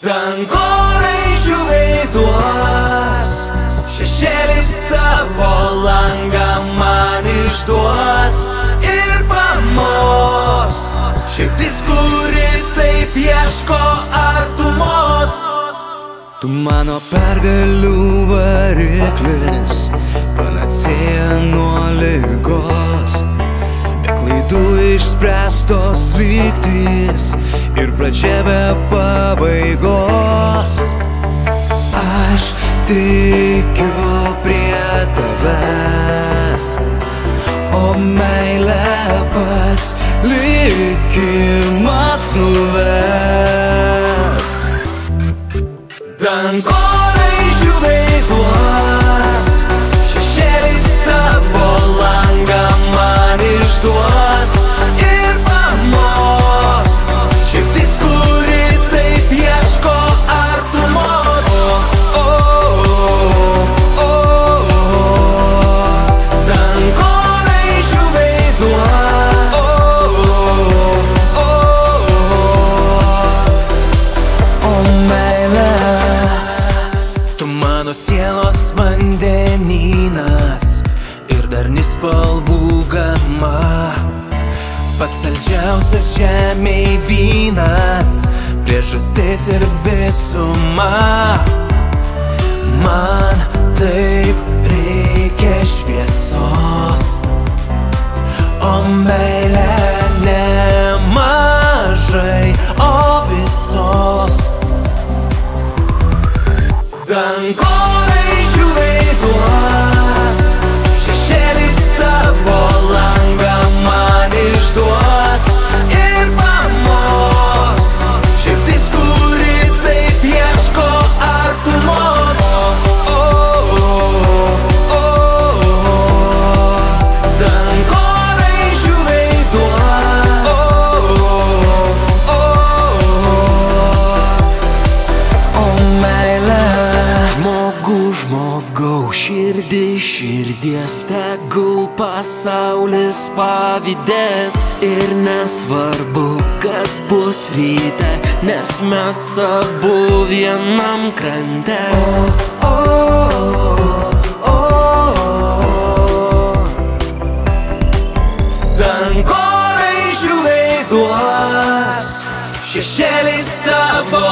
Dangoraižių veiduos, šešėlis tavo langą man išduos ir pamos. Širdis, kuri taip ieško artumos. Tu mano pergalių variklis, panacėja nuo ligos, be klaidų išspręstos lygtys ir pradžia be pabaigos. Aš tikiu prie tavęs, o meilę pats likimas nuves. Dangoraižių veiduos, šešėlis tavo langą man išduos ir pamos. Širdis, kuri taip ieško artumos. Dangoraižių veiduos, o meilė. Tu mano sielos vandenynas ir darni spalvų gama, pats saldžiausias žemėj vynas, priežastis ir visuma. Man taip reikia šviesos, o meilė ne mažai, o visos. Dangoraižių veiduos, šešėlis tavo langą man išduos ir pamos. Širdis, kuri taip ieško artumos. Dangoraižių veiduos, o meilė. Žmogau, širdis širdies, tegul pasaulis pavydės. Ir nesvarbu, kas bus ryte, nes mes abu vienam krante. Dangoraižių veiduos, šešėlis tavo